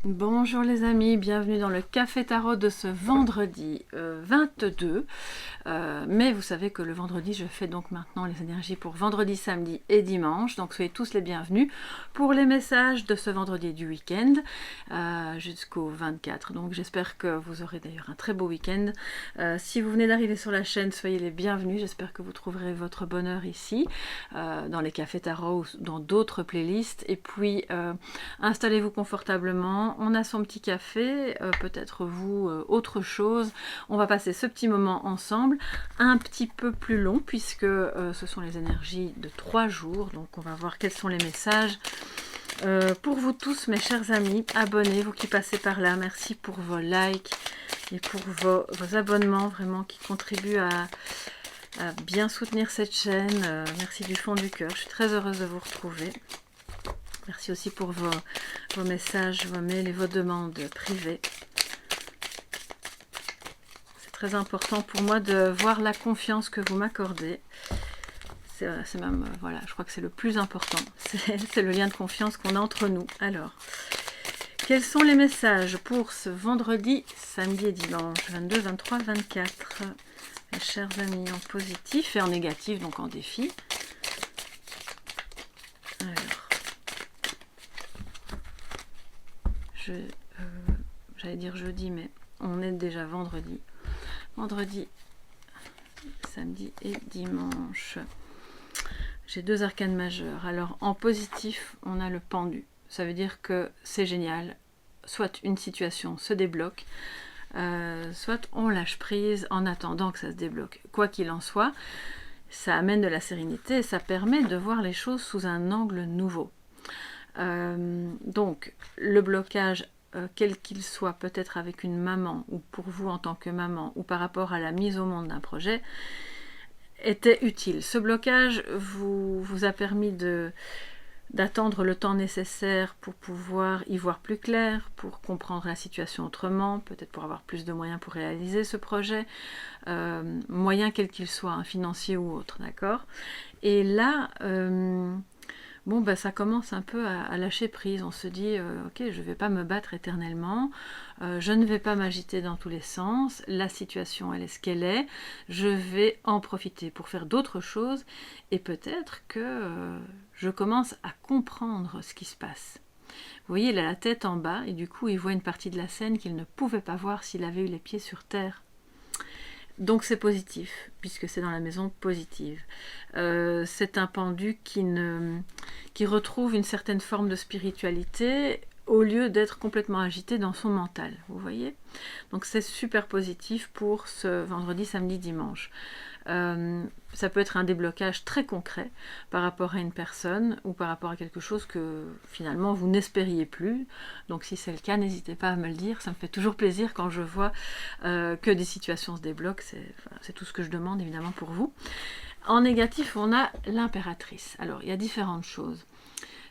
Bonjour les amis, bienvenue dans le Café Tarot de ce vendredi 22. Mais vous savez que le vendredi, je fais donc maintenant les énergies pour vendredi, samedi et dimanche. Donc soyez tous les bienvenus pour les messages de ce vendredi du week-end jusqu'au 24. Donc j'espère que vous aurez d'ailleurs un très beau week-end. Si vous venez d'arriver sur la chaîne, soyez les bienvenus. J'espère que vous trouverez votre bonheur ici, dans les Cafés Tarot ou dans d'autres playlists. Et puis installez-vous confortablement. On a son petit café, peut-être vous autre chose. On va passer ce petit moment ensemble, un petit peu plus long puisque ce sont les énergies de 3 jours. Donc on va voir quels sont les messages pour vous tous, mes chers amis. Abonnez, vous qui passez par là. Merci pour vos likes et pour vos abonnements vraiment qui contribuent à bien soutenir cette chaîne. Merci du fond du cœur. Je suis très heureuse de vous retrouver. Merci aussi pour vos messages, vos mails et vos demandes privées. C'est très important pour moi de voir la confiance que vous m'accordez. C'est même, voilà, je crois que c'est le plus important. C'est le lien de confiance qu'on a entre nous. Alors, quels sont les messages pour ce vendredi, samedi et dimanche, 22, 23, 24 mes chers amis, en positif et en négatif, donc en défi. Alors. J'allais dire jeudi, mais on est déjà vendredi. Vendredi, samedi et dimanche. J'ai 2 arcanes majeures. Alors en positif, on a le pendu. Ça veut dire que c'est génial. Soit une situation se débloque, soit on lâche prise en attendant que ça se débloque. Quoi qu'il en soit, ça amène de la sérénité et ça permet de voir les choses sous un angle nouveau. Donc le blocage quel qu'il soit, peut-être avec une maman ou pour vous en tant que maman ou par rapport à la mise au monde d'un projet, était utile. Ce blocage vous a permis d'attendre le temps nécessaire pour pouvoir y voir plus clair, pour comprendre la situation autrement, peut-être pour avoir plus de moyens pour réaliser ce projet, moyens quels qu'ils soient, hein, financiers ou autres, d'accord? Et là, bon, ben, ça commence un peu à lâcher prise. On se dit, ok, je ne vais pas me battre éternellement, je ne vais pas m'agiter dans tous les sens, la situation, elle est ce qu'elle est, je vais en profiter pour faire d'autres choses, et peut-être que je commence à comprendre ce qui se passe. Vous voyez, il a la tête en bas, et du coup, il voit une partie de la scène qu'il ne pouvait pas voir s'il avait eu les pieds sur terre. Donc c'est positif, puisque c'est dans la maison positive. C'est un pendu qui retrouve une certaine forme de spiritualité au lieu d'être complètement agité dans son mental, vous voyez. Donc c'est super positif pour ce vendredi, samedi, dimanche. Ça peut être un déblocage très concret par rapport à une personne ou par rapport à quelque chose que finalement vous n'espériez plus. Donc si c'est le cas, n'hésitez pas à me le dire. Ça me fait toujours plaisir quand je vois que des situations se débloquent. C'est tout ce que je demande évidemment pour vous. En négatif, on a l'impératrice. Alors il y a différentes choses.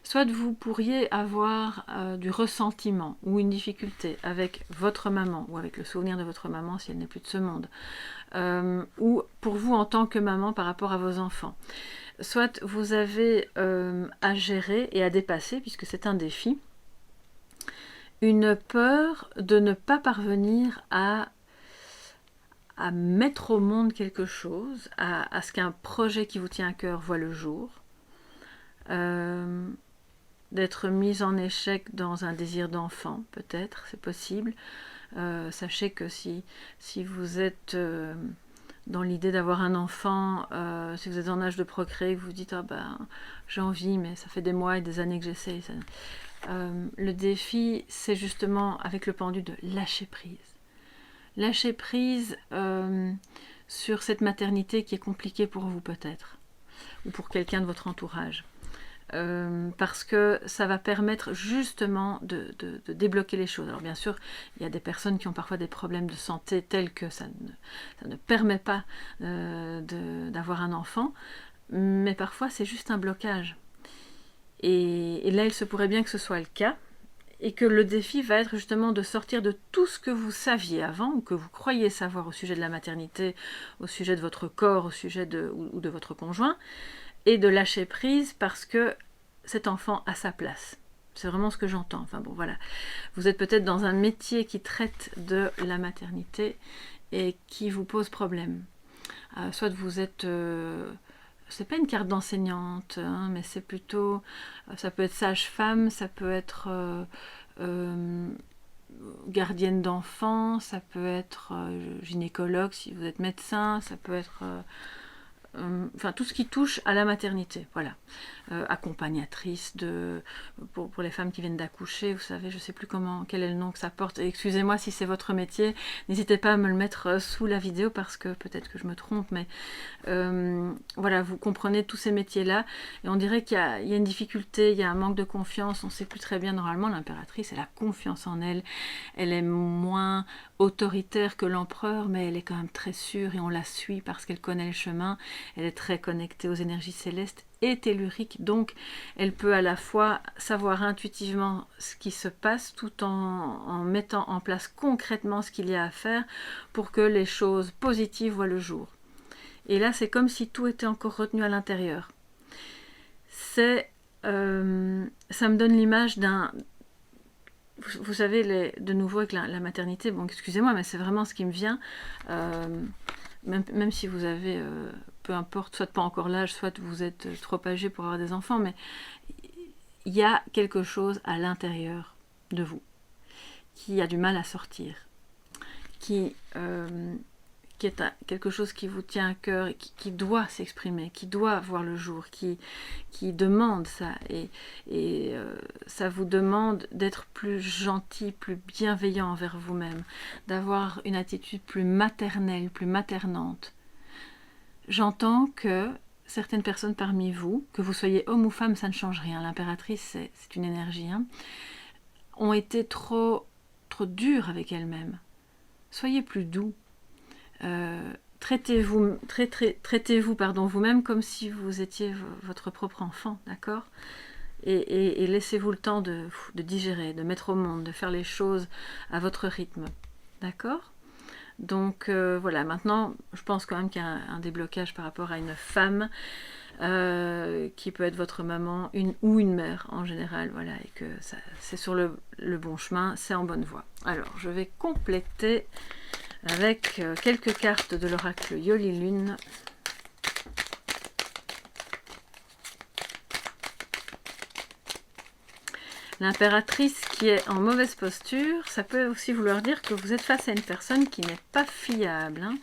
Soit vous pourriez avoir du ressentiment ou une difficulté avec votre maman ou avec le souvenir de votre maman si elle n'est plus de ce monde, ou pour vous en tant que maman par rapport à vos enfants. Soit vous avez à gérer et à dépasser, puisque c'est un défi, une peur de ne pas parvenir à mettre au monde quelque chose, à ce qu'un projet qui vous tient à cœur voit le jour. D'être mise en échec dans un désir d'enfant, peut-être, c'est possible. Sachez que si vous êtes dans l'idée d'avoir un enfant, si vous êtes en âge de procréer, que vous dites « Ah ben, j'ai envie, mais ça fait des mois et des années que j'essaye. » Le défi, c'est justement, avec le pendu, de lâcher prise. Lâcher prise sur cette maternité qui est compliquée pour vous, peut-être, ou pour quelqu'un de votre entourage. Parce que ça va permettre justement de débloquer les choses. Alors bien sûr, il y a des personnes qui ont parfois des problèmes de santé tels que ça ne permet pas d'avoir un enfant, mais parfois c'est juste un blocage. Et là, il se pourrait bien que ce soit le cas, et que le défi va être justement de sortir de tout ce que vous saviez avant, ou que vous croyez savoir au sujet de la maternité, au sujet de votre corps, au sujet ou de votre conjoint, et de lâcher prise parce que cet enfant a sa place. C'est vraiment ce que j'entends. Enfin bon, voilà. Vous êtes peut-être dans un métier qui traite de la maternité et qui vous pose problème. Soit vous êtes... c'est pas une carte d'enseignante, hein, mais c'est plutôt... ça peut être sage-femme, ça peut être... gardienne d'enfants, ça peut être gynécologue si vous êtes médecin, ça peut être enfin tout ce qui touche à la maternité, voilà. Accompagnatrice pour les femmes qui viennent d'accoucher, vous savez, je ne sais plus quel est le nom que ça porte. Excusez-moi si c'est votre métier, n'hésitez pas à me le mettre sous la vidéo parce que peut-être que je me trompe, mais voilà, vous comprenez tous ces métiers-là et on dirait qu'il y a une difficulté, il y a un manque de confiance, on ne sait plus très bien. Normalement, l'impératrice, elle a confiance en elle, elle est moins autoritaire que l'empereur, mais elle est quand même très sûre et on la suit parce qu'elle connaît le chemin. Elle est très connectée aux énergies célestes et telluriques, donc elle peut à la fois savoir intuitivement ce qui se passe tout en mettant en place concrètement ce qu'il y a à faire pour que les choses positives voient le jour. Et là, c'est comme si tout était encore retenu à l'intérieur. Ça me donne l'image d'un... Vous savez, de nouveau avec la maternité, bon, excusez-moi, mais c'est vraiment ce qui me vient. Même si vous avez, peu importe, soit pas encore l'âge, soit vous êtes trop âgé pour avoir des enfants, mais il y a quelque chose à l'intérieur de vous qui a du mal à sortir, qui est quelque chose qui vous tient à cœur, et qui doit s'exprimer, qui doit voir le jour, qui demande ça, et ça vous demande d'être plus gentil, plus bienveillant envers vous-même, d'avoir une attitude plus maternelle, plus maternante. J'entends que certaines personnes parmi vous, que vous soyez homme ou femme, ça ne change rien, l'impératrice c'est une énergie, hein, ont été trop dures avec elles-mêmes. Soyez plus doux. Traitez-vous vous-même comme si vous étiez votre propre enfant, d'accord, et laissez-vous le temps de digérer, de mettre au monde, de faire les choses à votre rythme, d'accord. Donc voilà, maintenant je pense quand même qu'il y a un déblocage par rapport à une femme qui peut être votre maman ou une mère en général, voilà, et que c'est sur le bon chemin, c'est en bonne voie. Alors je vais compléter avec quelques cartes de l'oracle Yoli Lune. L'impératrice qui est en mauvaise posture, ça peut aussi vouloir dire que vous êtes face à une personne qui n'est pas fiable, hein,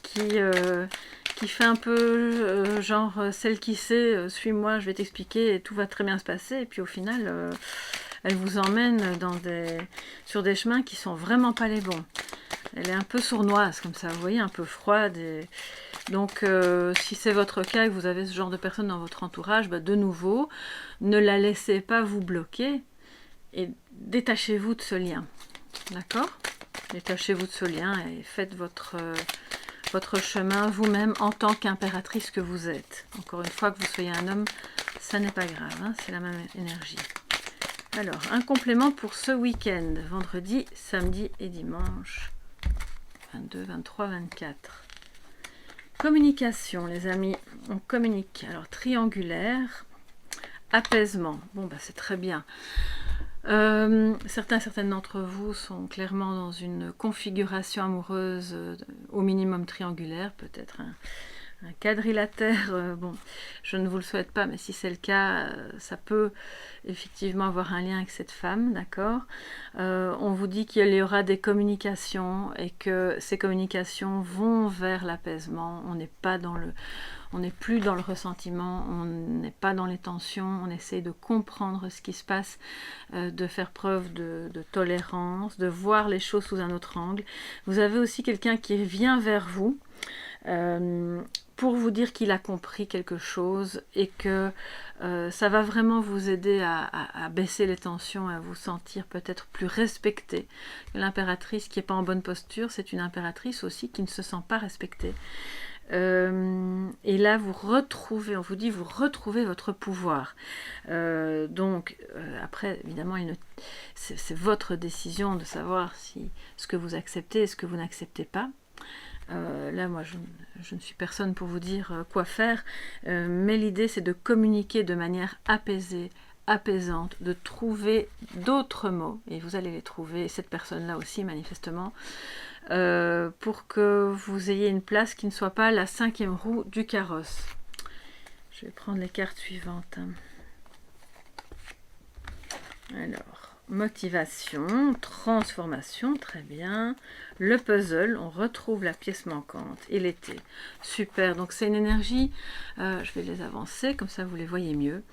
qui fait un peu genre celle qui sait, suis-moi, je vais t'expliquer et tout va très bien se passer, et puis au final elle vous emmène sur des chemins qui sont vraiment pas les bons. Elle est un peu sournoise comme ça, vous voyez, un peu froide. Donc si c'est votre cas et que vous avez ce genre de personne dans votre entourage, de nouveau, ne la laissez pas vous bloquer et détachez-vous de ce lien. D'accord? Détachez-vous de ce lien et faites votre chemin vous-même en tant qu'impératrice que vous êtes. Encore une fois, que vous soyez un homme, ça n'est pas grave, hein, c'est la même énergie. Alors, un complément pour ce week-end, vendredi, samedi et dimanche. 22, 23, 24. Communication, les amis, on communique. Alors, triangulaire, apaisement. Bon, c'est très bien. Certaines d'entre vous sont clairement dans une configuration amoureuse au minimum triangulaire, peut-être un quadrilatère, bon, je ne vous le souhaite pas, mais si c'est le cas, ça peut effectivement avoir un lien avec cette femme, d'accord. On vous dit qu'il y aura des communications et que ces communications vont vers l'apaisement. On n'est plus dans le ressentiment, on n'est pas dans les tensions, on essaie de comprendre ce qui se passe, de faire preuve de tolérance, de voir les choses sous un autre angle. Vous avez aussi quelqu'un qui vient vers vous, pour vous dire qu'il a compris quelque chose et que ça va vraiment vous aider à baisser les tensions, à vous sentir peut-être plus respecté. L'impératrice qui n'est pas en bonne posture, c'est une impératrice aussi qui ne se sent pas respectée. Et là vous retrouvez, on vous dit, vous retrouvez votre pouvoir. Donc après évidemment c'est votre décision de savoir si ce que vous acceptez et ce que vous n'acceptez pas. Là moi je ne suis personne pour vous dire quoi faire, mais l'idée c'est de communiquer de manière apaisée, apaisante, de trouver d'autres mots, et vous allez les trouver, cette personne-là aussi manifestement, pour que vous ayez une place qui ne soit pas la 5e roue du carrosse. Je vais prendre les cartes suivantes. Alors, motivation, transformation, très bien. Le puzzle, on retrouve la pièce manquante et l'été. Super, donc c'est une énergie, je vais les avancer, comme ça vous les voyez mieux.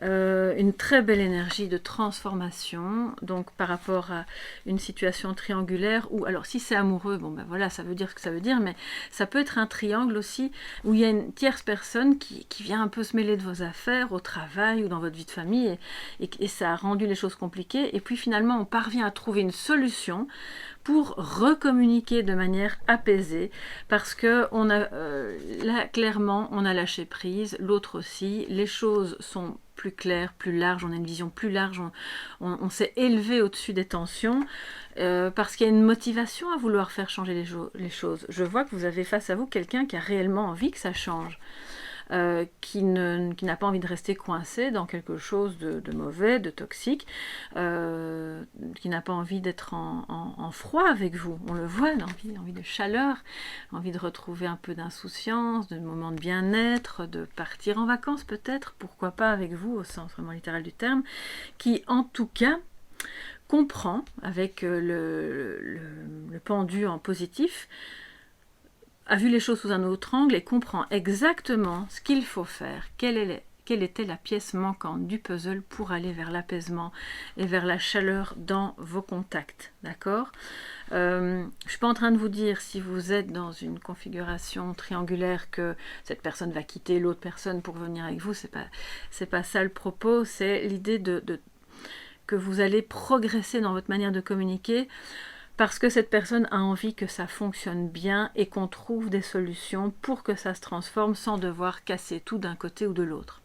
Une très belle énergie de transformation, donc par rapport à une situation triangulaire, ou alors si c'est amoureux, bon ben voilà, ça veut dire ce que ça veut dire, mais ça peut être un triangle aussi, où il y a une tierce personne qui vient un peu se mêler de vos affaires, au travail ou dans votre vie de famille, et ça a rendu les choses compliquées, et puis finalement on parvient à trouver une solution pour recommuniquer de manière apaisée, parce que on a, là clairement on a lâché prise, l'autre aussi, les choses sont plus claires, plus larges, on a une vision plus large, on s'est élevé au-dessus des tensions, parce qu'il y a une motivation à vouloir faire changer les choses. Je vois que vous avez face à vous quelqu'un qui a réellement envie que ça change. Qui n'a pas envie de rester coincé dans quelque chose de mauvais, de toxique, qui n'a pas envie d'être en froid avec vous. On le voit, envie de chaleur, envie de retrouver un peu d'insouciance, de moments de bien-être, de partir en vacances peut-être, pourquoi pas avec vous au sens vraiment littéral du terme, qui en tout cas comprend avec le pendu en positif, a vu les choses sous un autre angle et comprend exactement ce qu'il faut faire, quelle était la pièce manquante du puzzle pour aller vers l'apaisement et vers la chaleur dans vos contacts, d'accord? Je ne suis pas en train de vous dire, si vous êtes dans une configuration triangulaire, que cette personne va quitter l'autre personne pour venir avec vous, c'est pas ça le propos, c'est l'idée que vous allez progresser dans votre manière de communiquer, parce que cette personne a envie que ça fonctionne bien et qu'on trouve des solutions pour que ça se transforme sans devoir casser tout d'un côté ou de l'autre.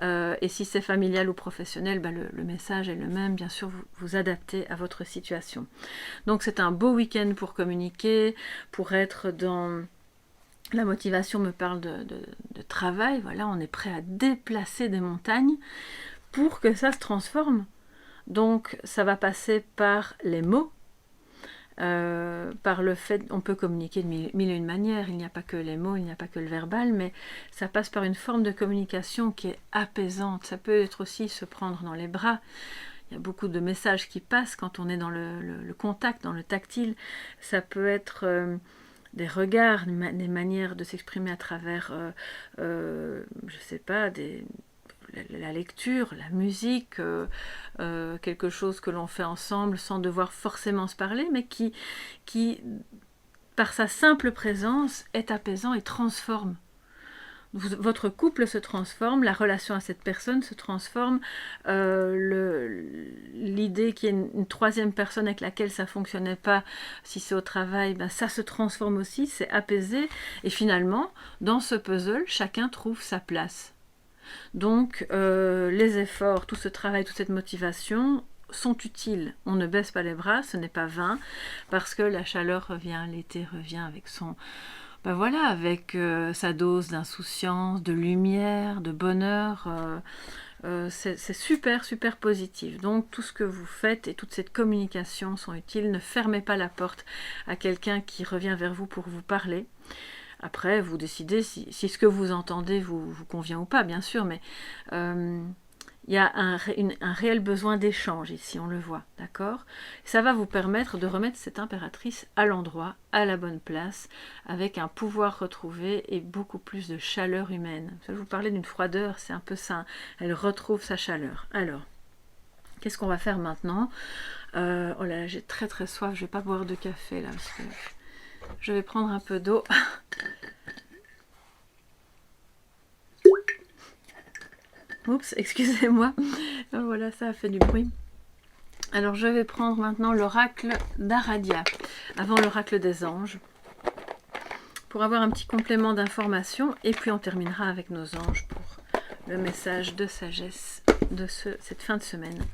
Et si c'est familial ou professionnel, le message est le même, bien sûr, vous adaptez à votre situation. Donc c'est un beau week-end pour communiquer, pour être dans... La motivation me parle de travail, voilà, on est prêt à déplacer des montagnes pour que ça se transforme. Donc ça va passer par les mots, par le fait, on peut communiquer de mille et une manières, il n'y a pas que les mots, il n'y a pas que le verbal, mais ça passe par une forme de communication qui est apaisante. Ça peut être aussi se prendre dans les bras. Il y a beaucoup de messages qui passent quand on est dans le contact, dans le tactile. Ça peut être des regards, des manières de s'exprimer à travers, je sais pas, la lecture, la musique, quelque chose que l'on fait ensemble sans devoir forcément se parler, mais qui par sa simple présence, est apaisant et transforme. Votre couple se transforme, la relation à cette personne se transforme, l'idée qu'il y ait une troisième personne avec laquelle ça ne fonctionnait pas, si c'est au travail, ça se transforme aussi, c'est apaisé, et finalement, dans ce puzzle, chacun trouve sa place. Donc les efforts, tout ce travail, toute cette motivation sont utiles. On ne baisse pas les bras, ce n'est pas vain, parce que la chaleur revient, l'été revient avec son... voilà, avec sa dose d'insouciance, de lumière, de bonheur. C'est super, super positif. Donc tout ce que vous faites et toute cette communication sont utiles. Ne fermez pas la porte à quelqu'un qui revient vers vous pour vous parler. Après, vous décidez si ce que vous entendez vous convient ou pas, bien sûr, mais il y a un réel besoin d'échange ici, on le voit, d'accord? Ça va vous permettre de remettre cette impératrice à l'endroit, à la bonne place, avec un pouvoir retrouvé et beaucoup plus de chaleur humaine. Je vous parlais d'une froideur, c'est un peu ça, elle retrouve sa chaleur. Alors, qu'est-ce qu'on va faire maintenant? Oh là là, j'ai très très soif, je vais pas boire de café là, parce que... Je vais prendre un peu d'eau. Oups, excusez-moi. Voilà, ça a fait du bruit. Alors, je vais prendre maintenant l'oracle d'Aradia, avant l'oracle des anges, pour avoir un petit complément d'information. Et puis, on terminera avec nos anges pour le message de sagesse de cette fin de semaine.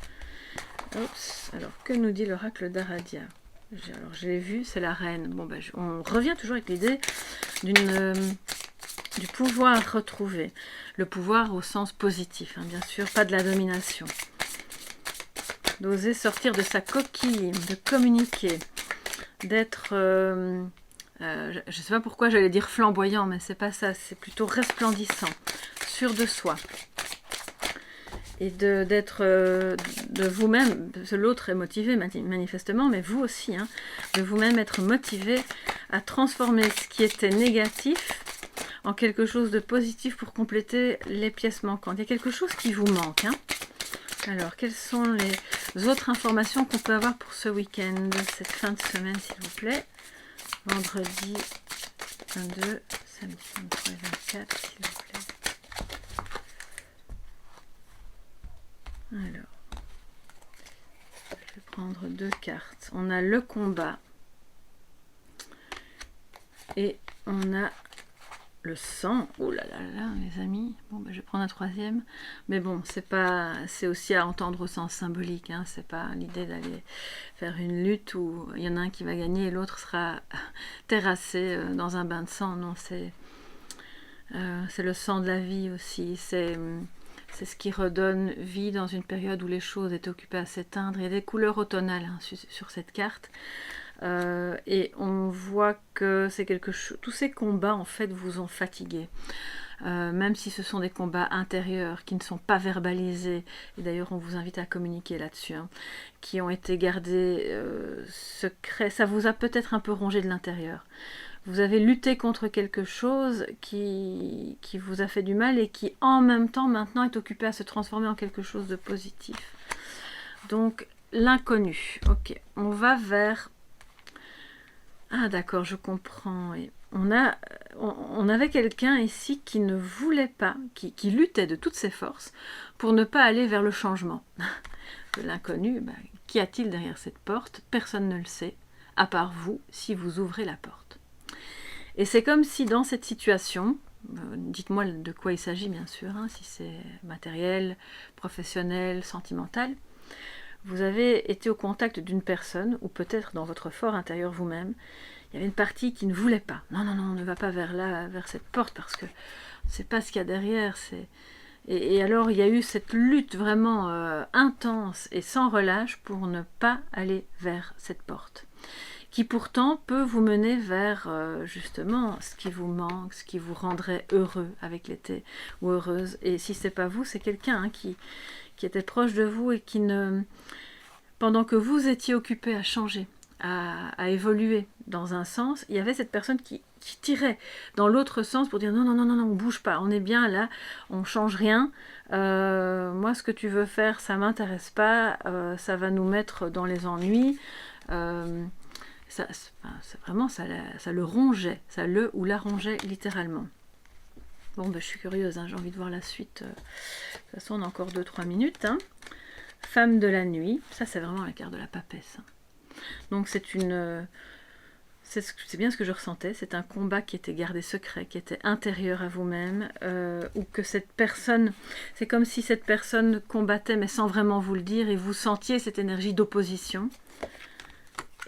Oups, alors, que nous dit l'oracle d'Aradia? Alors, je l'ai vu, c'est la reine. Bon, on revient toujours avec l'idée d'une du pouvoir retrouvé. Le pouvoir au sens positif, hein, bien sûr, pas de la domination. D'oser sortir de sa coquille, de communiquer, d'être... je ne sais pas pourquoi j'allais dire flamboyant, mais c'est pas ça, c'est plutôt resplendissant, sûr de soi. Et d'être de vous-même, l'autre est motivé manifestement, mais vous aussi, hein, de vous-même être motivé à transformer ce qui était négatif en quelque chose de positif pour compléter les pièces manquantes. Il y a quelque chose qui vous manque. Hein. Alors, quelles sont les autres informations qu'on peut avoir pour ce week-end, cette fin de semaine, s'il vous plaît? Vendredi 22, samedi 23 et 24, s'il vous plaît. Alors, je vais prendre 2 cartes. On a le combat et on a le sang. Oh là là là, les amis. Bon, ben, je vais prendre un 3e. Mais bon, c'est aussi à entendre au sens symbolique. Hein. C'est pas l'idée d'aller faire une lutte où il y en a un qui va gagner et l'autre sera terrassé dans un bain de sang. Non, c'est le sang de la vie aussi. C'est ce qui redonne vie dans une période où les choses étaient occupées à s'éteindre. Il y a des couleurs automnales hein, sur cette carte. Et on voit que c'est quelque chose. Tous ces combats, en fait, vous ont fatigué. Même si ce sont des combats intérieurs qui ne sont pas verbalisés, et d'ailleurs on vous invite à communiquer là-dessus, hein, qui ont été gardés secrets, ça vous a peut-être un peu rongé de l'intérieur. Vous avez lutté contre quelque chose qui vous a fait du mal et qui en même temps maintenant est occupé à se transformer en quelque chose de positif. Donc l'inconnu, ok, on va vers... Ah d'accord, je comprends. Et on avait quelqu'un ici qui ne voulait pas, qui luttait de toutes ses forces pour ne pas aller vers le changement. De l'inconnu, ben, qu'y a-t-il derrière cette porte? Personne ne le sait, à part vous, si vous ouvrez la porte. Et c'est comme si dans cette situation, dites-moi de quoi il s'agit bien sûr, hein, si c'est matériel, professionnel, sentimental, vous avez été au contact d'une personne, ou peut-être dans votre fort intérieur vous-même, il y avait une partie qui ne voulait pas. Non, non, non, on ne va pas vers là, vers cette porte, parce que c'est pas ce qu'il y a derrière. Et alors, il y a eu cette lutte vraiment intense et sans relâche pour ne pas aller vers cette porte, qui pourtant peut vous mener vers justement ce qui vous manque, ce qui vous rendrait heureux avec l'été, ou heureuse. Et si c'est pas vous, c'est quelqu'un hein, qui était proche de vous et qui ne... Pendant que vous étiez occupé à changer, à évoluer dans un sens, il y avait cette personne qui tirait dans l'autre sens pour dire non, non, non, non, non, on bouge pas, on est bien là, on change rien, moi ce que tu veux faire, ça m'intéresse pas, ça va nous mettre dans les ennuis, vraiment ça le rongeait, ça le ou la rongeait littéralement. Bon, ben, je suis curieuse, hein, j'ai envie de voir la suite. De toute façon, on a encore 2-3 minutes. Hein. Femme de la nuit, ça c'est vraiment la carte de la papesse. Hein. Donc c'est bien ce que je ressentais, c'est un combat qui était gardé secret, qui était intérieur à vous-même, ou que cette personne, c'est comme si cette personne combattait mais sans vraiment vous le dire, et vous sentiez cette énergie d'opposition.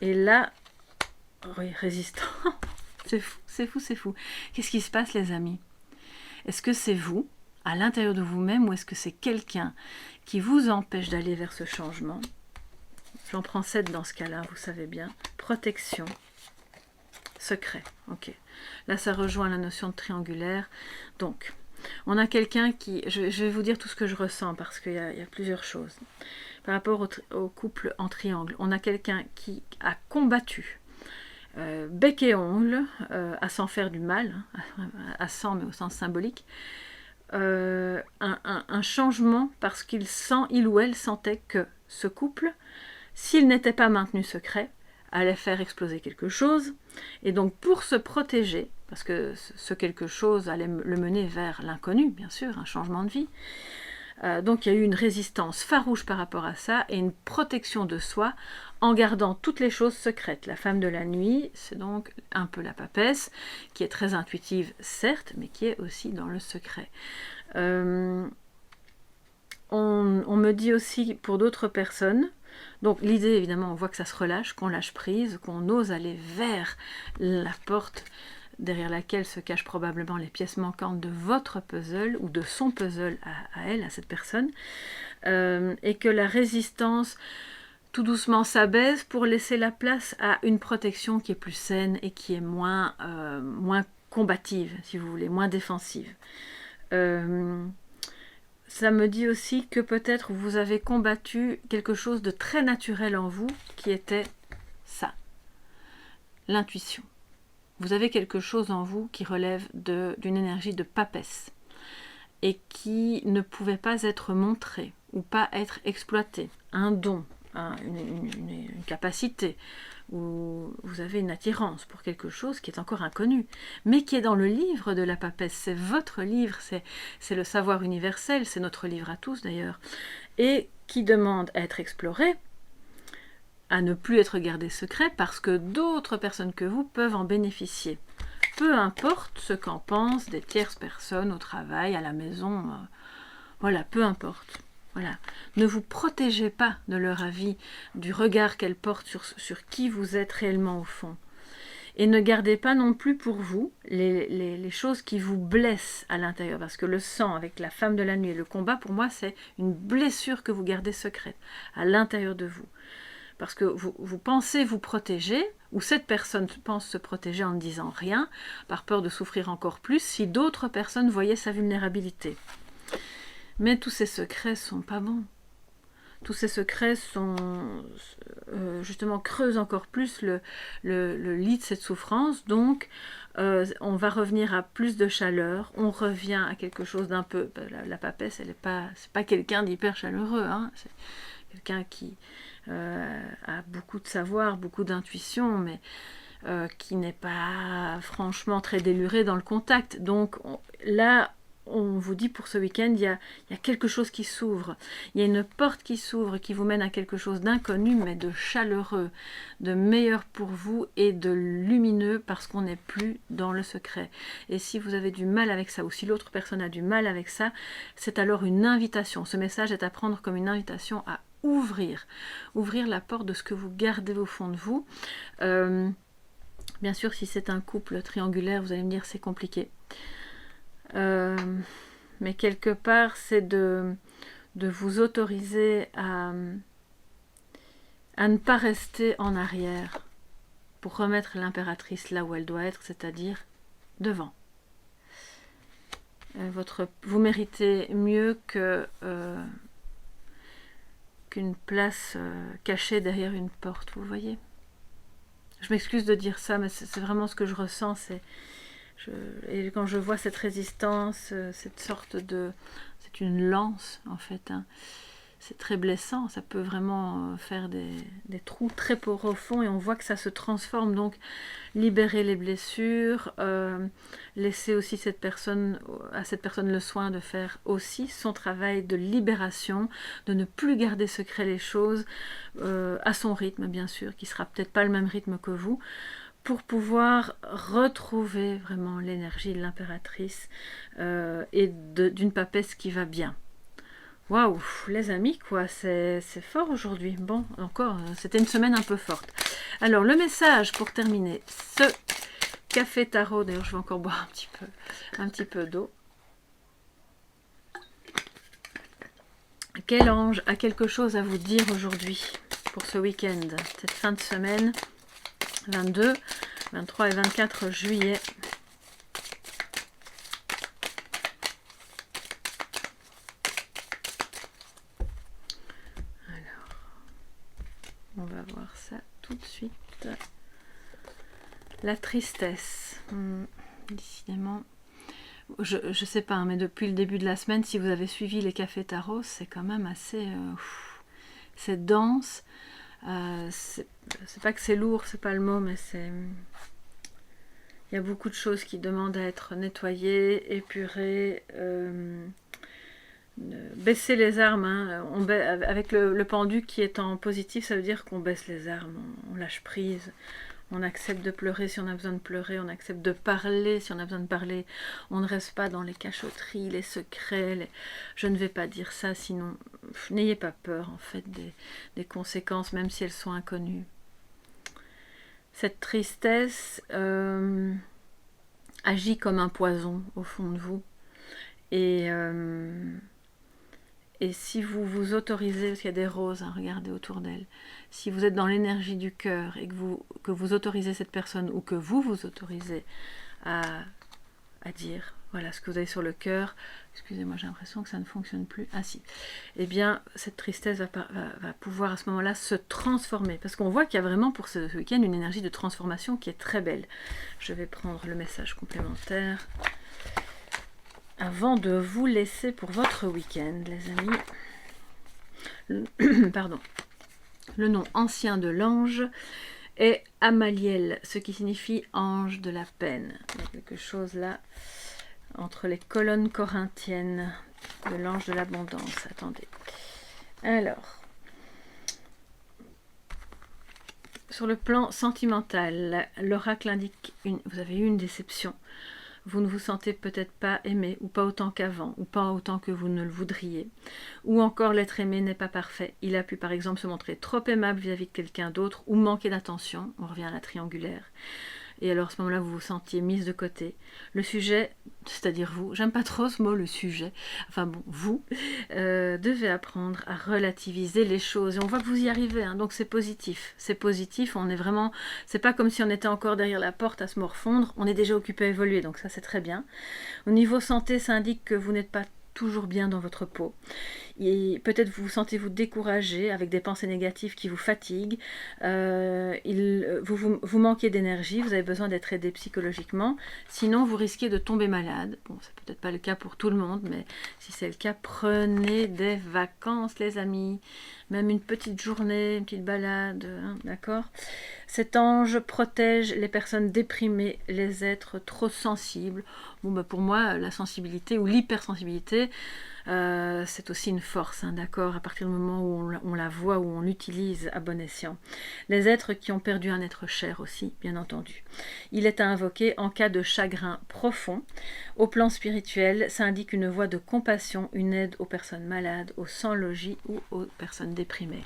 Et là, oui, résistant, c'est fou, c'est fou, c'est fou. Qu'est-ce qui se passe les amis ? Est-ce que c'est vous, à l'intérieur de vous-même, ou est-ce que c'est quelqu'un qui vous empêche d'aller vers ce changement? J'en prends 7 dans ce cas-là, vous savez bien. Protection, secret, ok. Là, ça rejoint la notion de triangulaire. Donc, on a quelqu'un qui... Je vais vous dire tout ce que je ressens, parce qu'il y a plusieurs choses. Par rapport au couple en triangle, on a quelqu'un qui a combattu bec et ongle, à s'en faire du mal, à s'en mais au sens symbolique, un changement parce qu'il ou elle sentait que ce couple, s'il n'était pas maintenu secret, allait faire exploser quelque chose, et donc pour se protéger, parce que ce quelque chose allait le mener vers l'inconnu, bien sûr, un changement de vie, donc il y a eu une résistance farouche par rapport à ça, et une protection de soi, en gardant toutes les choses secrètes. La femme de la nuit, c'est donc un peu la papesse, qui est très intuitive, certes, mais qui est aussi dans le secret. On me dit aussi pour d'autres personnes, donc l'idée évidemment, on voit que ça se relâche, qu'on lâche prise, qu'on ose aller vers la porte derrière laquelle se cachent probablement les pièces manquantes de votre puzzle ou de son puzzle à elle, à cette personne, et que la résistance tout doucement s'abaisse pour laisser la place à une protection qui est plus saine et qui est moins combative, si vous voulez, moins défensive. Ça me dit aussi que peut-être vous avez combattu quelque chose de très naturel en vous, qui était ça, l'intuition. Vous avez quelque chose en vous qui relève d'une énergie de papesse et qui ne pouvait pas être montré ou pas être exploité. Un don, une capacité, où vous avez une attirance pour quelque chose qui est encore inconnu, mais qui est dans le livre de la papesse. C'est votre livre, c'est le savoir universel, c'est notre livre à tous d'ailleurs, et qui demande à être exploré, à ne plus être gardé secret, parce que d'autres personnes que vous peuvent en bénéficier. Peu importe ce qu'en pensent des tierces personnes au travail, à la maison, voilà, peu importe. Voilà. Ne vous protégez pas de leur avis, du regard qu'elles portent sur qui vous êtes réellement au fond. Et ne gardez pas non plus pour vous les choses qui vous blessent à l'intérieur. Parce que le sang avec la femme de la nuit et le combat, pour moi, c'est une blessure que vous gardez secrète à l'intérieur de vous. Parce que vous pensez vous protéger, ou cette personne pense se protéger en ne disant rien, par peur de souffrir encore plus, si d'autres personnes voyaient sa vulnérabilité. Mais tous ces secrets sont pas bons. Tous ces secrets justement creusent encore plus le lit de cette souffrance. Donc, on va revenir à plus de chaleur. On revient à quelque chose d'un peu. La papesse, c'est pas quelqu'un d'hyper chaleureux. Hein. C'est quelqu'un qui a beaucoup de savoir, beaucoup d'intuition, mais qui n'est pas franchement très déluré dans le contact. Donc là, on vous dit pour ce week-end, il y a quelque chose qui s'ouvre. Il y a une porte qui s'ouvre, qui vous mène à quelque chose d'inconnu, mais de chaleureux, de meilleur pour vous et de lumineux, parce qu'on n'est plus dans le secret. Et si vous avez du mal avec ça, ou si l'autre personne a du mal avec ça, c'est alors une invitation. Ce message est à prendre comme une invitation à ouvrir la porte de ce que vous gardez au fond de vous. Bien sûr, si c'est un couple triangulaire, vous allez me dire c'est compliqué. Mais quelque part, c'est de vous autoriser à ne pas rester en arrière pour remettre l'impératrice là où elle doit être, c'est-à-dire devant. Vous méritez mieux qu'une place cachée derrière une porte, vous voyez. Je m'excuse de dire ça, mais c'est vraiment ce que je ressens. Et quand je vois cette résistance, cette sorte de... C'est une lance, en fait. Hein. C'est très blessant. Ça peut vraiment faire des trous très profonds et on voit que ça se transforme. Donc, libérer les blessures, laisser aussi à cette personne le soin de faire aussi son travail de libération, de ne plus garder secret les choses, à son rythme, bien sûr, qui sera peut-être pas le même rythme que vous, pour pouvoir retrouver vraiment l'énergie de l'impératrice et d'une papesse qui va bien. Waouh, les amis, quoi, c'est fort aujourd'hui. Bon, encore, c'était une semaine un peu forte. Alors, le message pour terminer, ce café tarot, d'ailleurs, je vais encore boire un petit peu d'eau. Quel ange a quelque chose à vous dire aujourd'hui pour ce week-end, cette fin de semaine 22, 23 et 24 juillet. Alors, on va voir ça tout de suite. La tristesse. Décidément, je sais pas, mais depuis le début de la semaine, si vous avez suivi les cafés tarot, c'est quand même assez... c'est dense. C'est pas que c'est lourd, c'est pas le mot, mais c'est... Il y a beaucoup de choses qui demandent à être nettoyées, épurées, baisser les armes. Hein. Avec le pendu qui est en positif, ça veut dire qu'on baisse les armes, on lâche prise. On accepte de pleurer si on a besoin de pleurer, on accepte de parler si on a besoin de parler. On ne reste pas dans les cachotteries, les secrets, je ne vais pas dire ça, sinon n'ayez pas peur en fait des conséquences, même si elles sont inconnues. Cette tristesse, agit comme un poison au fond de vous. Et si vous vous autorisez, parce qu'il y a des roses, hein, regardez autour d'elle, si vous êtes dans l'énergie du cœur et que vous autorisez cette personne ou que vous vous autorisez à dire voilà ce que vous avez sur le cœur, excusez-moi j'ai l'impression que ça ne fonctionne plus, ah si, eh bien cette tristesse va pouvoir à ce moment-là se transformer, parce qu'on voit qu'il y a vraiment pour ce week-end une énergie de transformation qui est très belle. Je vais prendre le message complémentaire avant de vous laisser pour votre week-end, les amis. Pardon. Le nom ancien de l'ange est Amaliel, ce qui signifie ange de la peine. Il y a quelque chose là entre les colonnes corinthiennes de l'ange de l'abondance. Attendez. Alors, sur le plan sentimental, l'oracle indique vous avez eu une déception. Vous ne vous sentez peut-être pas aimé, ou pas autant qu'avant, ou pas autant que vous ne le voudriez. Ou encore l'être aimé n'est pas parfait. Il a pu par exemple se montrer trop aimable vis-à-vis de quelqu'un d'autre, ou manquer d'attention. On revient à la triangulaire. Et alors à ce moment-là, vous vous sentiez mise de côté. Le sujet, c'est-à-dire vous, j'aime pas trop ce mot, le sujet, enfin bon, vous, devez apprendre à relativiser les choses. Et on voit que vous y arrivez, hein, donc c'est positif. C'est positif, on est vraiment, c'est pas comme si on était encore derrière la porte à se morfondre, on est déjà occupé à évoluer, donc ça c'est très bien. Au niveau santé, ça indique que vous n'êtes pas toujours bien dans votre peau. Et peut-être vous sentez-vous découragé avec des pensées négatives qui vous fatiguent. Vous manquez d'énergie, vous avez besoin d'être aidé psychologiquement. Sinon, vous risquez de tomber malade. Bon, c'est peut-être pas le cas pour tout le monde, mais si c'est le cas, prenez des vacances, les amis. Même une petite journée, une petite balade, hein, d'accord ? Cet ange protège les personnes déprimées, les êtres trop sensibles. Bon, bah pour moi, la sensibilité ou l'hypersensibilité, c'est aussi une force, hein, d'accord, à partir du moment où on la voit, où on l'utilise à bon escient. Les êtres qui ont perdu un être cher aussi, bien entendu. Il est à invoquer en cas de chagrin profond. Au plan spirituel, ça indique une voie de compassion, une aide aux personnes malades, aux sans-logis ou aux personnes déprimées.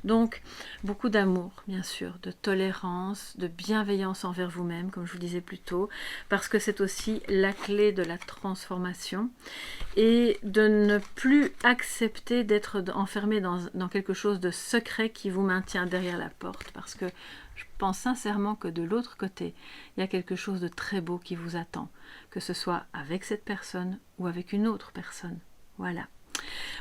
Donc, beaucoup d'amour, bien sûr, de tolérance, de bienveillance envers vous-même, comme je vous disais plus tôt, parce que c'est aussi la clé de la transformation, et de ne plus accepter d'être enfermé dans quelque chose de secret qui vous maintient derrière la porte, parce que je pense sincèrement que de l'autre côté, il y a quelque chose de très beau qui vous attend, que ce soit avec cette personne ou avec une autre personne. Voilà.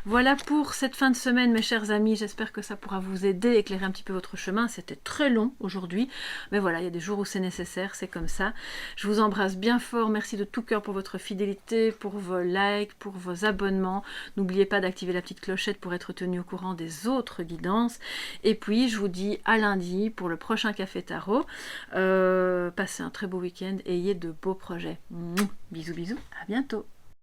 Voilà pour cette fin de semaine, mes chers amis. J'espère que ça pourra vous aider, éclairer un petit peu votre chemin. C'était très long aujourd'hui, mais voilà, il y a des jours où c'est nécessaire, c'est comme ça. Je vous embrasse bien fort. Merci de tout cœur pour votre fidélité, pour vos likes, pour vos abonnements. N'oubliez pas d'activer la petite clochette pour être tenu au courant des autres guidances. Et puis, je vous dis à lundi pour le prochain Café Tarot. Passez un très beau week-end et ayez de beaux projets. Bisous, bisous, à bientôt.